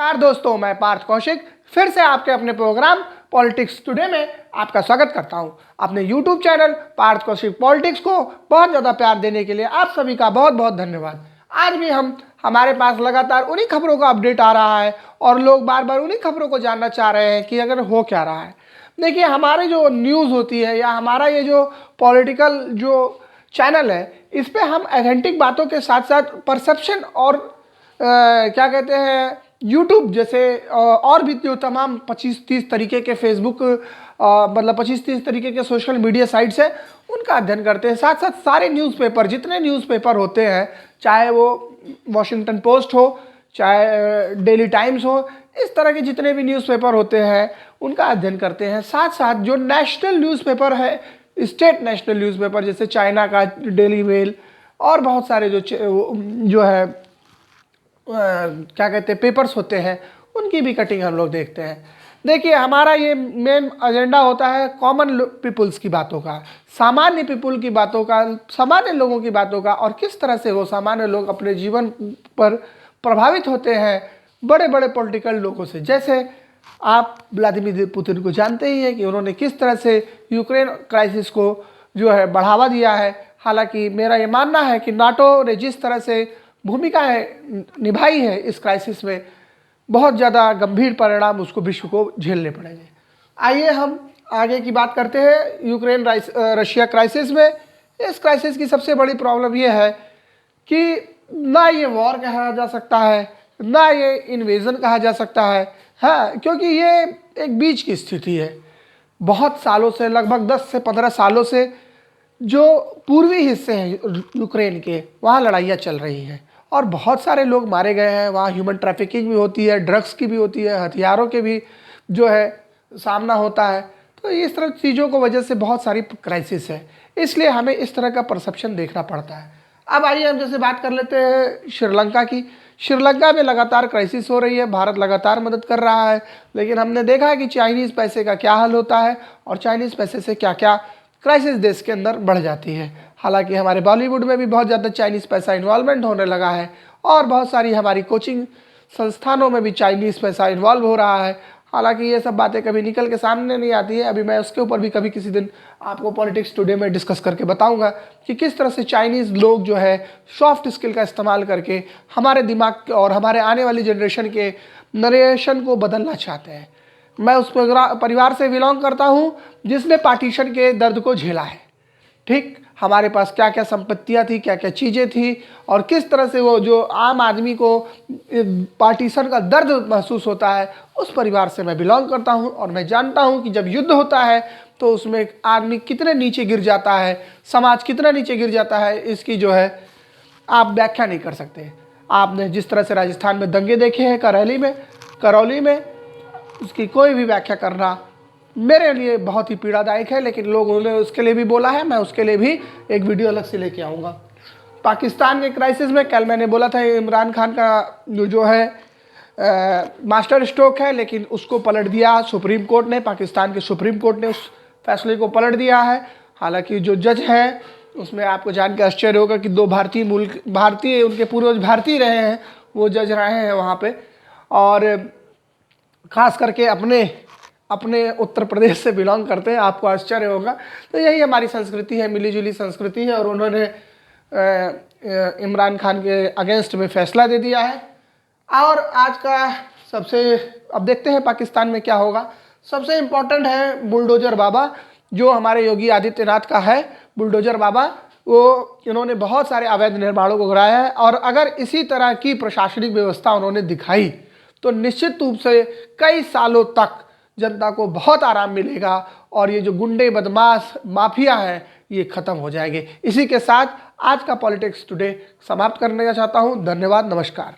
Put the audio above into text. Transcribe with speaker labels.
Speaker 1: नमस्कार दोस्तों, मैं पार्थ कौशिक फिर से आपके अपने प्रोग्राम पॉलिटिक्स टुडे में आपका स्वागत करता हूं। अपने YouTube channel Parth Kaushik politics को बहुत ज़्यादा प्यार देने के लिए आप सभी का बहुत बहुत धन्यवाद। आज भी हमारे पास लगातार उन्हीं खबरों का अपडेट आ रहा है और लोग बार बार उन्हीं खबरों को जानना चाह रहे हैं कि अगर हो क्या रहा है। देखिए, हमारी जो न्यूज़ होती है या हमारा ये जो पॉलिटिकल जो चैनल है, इस पर हम ऑथेंटिक बातों के साथ साथ परसेप्शन और क्या कहते हैं यूट्यूब जैसे और भी जो तमाम 25-30 तरीके के फेसबुक मतलब 25-30 तरीके के सोशल मीडिया साइट्स हैं उनका अध्ययन करते हैं। साथ साथ सारे न्यूज़पेपर, जितने न्यूज़पेपर होते हैं, चाहे वो वॉशिंगटन पोस्ट हो, चाहे डेली टाइम्स हो, इस तरह के जितने भी न्यूज़पेपर होते हैं उनका अध्ययन करते हैं। साथ साथ जो नेशनल न्यूज़पेपर है, स्टेट नेशनल न्यूज़पेपर, जैसे चाइना का डेली मेल और बहुत सारे जो है क्या कहते हैं पेपर्स होते हैं, उनकी भी कटिंग हम लोग देखते हैं। देखिए, हमारा ये मेन एजेंडा होता है कॉमन पीपल्स की बातों का, सामान्य पीपल की बातों का, सामान्य लोगों की बातों का, और किस तरह से वो सामान्य लोग अपने जीवन पर प्रभावित होते हैं बड़े बड़े पॉलिटिकल लोगों से। जैसे आप व्लादिमीर पुतिन को जानते ही हैं कि उन्होंने किस तरह से यूक्रेन क्राइसिस को जो है बढ़ावा दिया है। हालांकि मेरा ये मानना है कि नाटो ने जिस तरह से भूमिकाएं निभाई है इस क्राइसिस में, बहुत ज़्यादा गंभीर परिणाम उसको विश्व को झेलने पड़ेंगे। आइए हम आगे की बात करते हैं यूक्रेन रशिया क्राइसिस में। इस क्राइसिस की सबसे बड़ी प्रॉब्लम ये है कि ना ये वॉर कहा जा सकता है, ना ये इन्वेजन कहा जा सकता है। हाँ, क्योंकि ये एक बीच की स्थिति है। बहुत सालों से, लगभग 10 से 15 सालों से जो पूर्वी हिस्से हैं यूक्रेन के, वहाँ लड़ाइयाँ चल रही हैं और बहुत सारे लोग मारे गए हैं। वहाँ ह्यूमन ट्रैफिकिंग भी होती है, ड्रग्स की भी होती है, हथियारों के भी जो है सामना होता है। तो इस तरह चीज़ों को वजह से बहुत सारी क्राइसिस है, इसलिए हमें इस तरह का परसेप्शन देखना पड़ता है। अब आइए हम जैसे बात कर लेते हैं श्रीलंका की। श्रीलंका में लगातार क्राइसिस हो रही है, भारत लगातार मदद कर रहा है, लेकिन हमने देखा है कि चाइनीज़ पैसे का क्या हाल होता है और चाइनीज़ पैसे से क्या क्या क्राइसिस देश के अंदर बढ़ जाती है। हालांकि हमारे बॉलीवुड में भी बहुत ज़्यादा चाइनीज़ पैसा इन्वॉल्वमेंट होने लगा है और बहुत सारी हमारी कोचिंग संस्थानों में भी चाइनीज़ पैसा इन्वॉल्व हो रहा है। हालांकि ये सब बातें कभी निकल के सामने नहीं आती है। अभी मैं उसके ऊपर भी कभी किसी दिन आपको पॉलिटिक्स टुडे में डिस्कस करके बताऊंगा कि किस तरह से चाइनीज़ लोग जो है सॉफ्ट स्किल का इस्तेमाल करके हमारे दिमाग और हमारे आने वाली जनरेशन के नरेशन को बदलना चाहते हैं। मैं उस परिवार से बिलोंग करता हूँ जिसने पार्टीशन के दर्द को झेला है। ठीक, हमारे पास क्या क्या संपत्तियाँ थी, क्या क्या चीज़ें थी और किस तरह से वो जो आम आदमी को पार्टीशन का दर्द महसूस होता है, उस परिवार से मैं बिलोंग करता हूँ। और मैं जानता हूँ कि जब युद्ध होता है तो उसमें आदमी कितने नीचे गिर जाता है, समाज कितना नीचे गिर जाता है, इसकी जो है आप व्याख्या नहीं कर सकते। आपने जिस तरह से राजस्थान में दंगे देखे हैं, करौली में, उसकी कोई भी व्याख्या करना मेरे लिए बहुत ही पीड़ादायक है। लेकिन लोगों ने उसके लिए भी बोला है, मैं उसके लिए भी एक वीडियो अलग से लेके आऊँगा। पाकिस्तान के क्राइसिस में कल मैंने बोला था इमरान खान का जो है मास्टर स्ट्रोक है, लेकिन उसको पलट दिया सुप्रीम कोर्ट ने। पाकिस्तान के सुप्रीम कोर्ट ने उस फैसले को पलट दिया है। हालांकि जो जज हैं उसमें आपको जान के आश्चर्य होगा कि 2 भारतीय उनके पूर्वज भारतीय रहे हैं, वो जज रहे हैं वहाँ पर। और ख़ास करके अपने उत्तर प्रदेश से बिलोंग करते हैं, आपको आश्चर्य होगा। तो यही हमारी संस्कृति है, मिलीजुली संस्कृति है। और उन्होंने इमरान खान के अगेंस्ट में फैसला दे दिया है। और आज का अब देखते हैं पाकिस्तान में क्या होगा। सबसे इम्पोर्टेंट है बुलडोजर बाबा, जो हमारे योगी आदित्यनाथ का है। बुलडोजर बाबा, वो इन्होंने बहुत सारे अवैध निर्माणों को गिराया है और अगर इसी तरह की प्रशासनिक व्यवस्था उन्होंने दिखाई तो निश्चित रूप से कई सालों तक जनता को बहुत आराम मिलेगा और ये जो गुंडे, बदमाश, माफिया हैं, ये ख़त्म हो जाएंगे। इसी के साथ आज का पॉलिटिक्स टुडे समाप्त करने का चाहता हूँ। धन्यवाद, नमस्कार।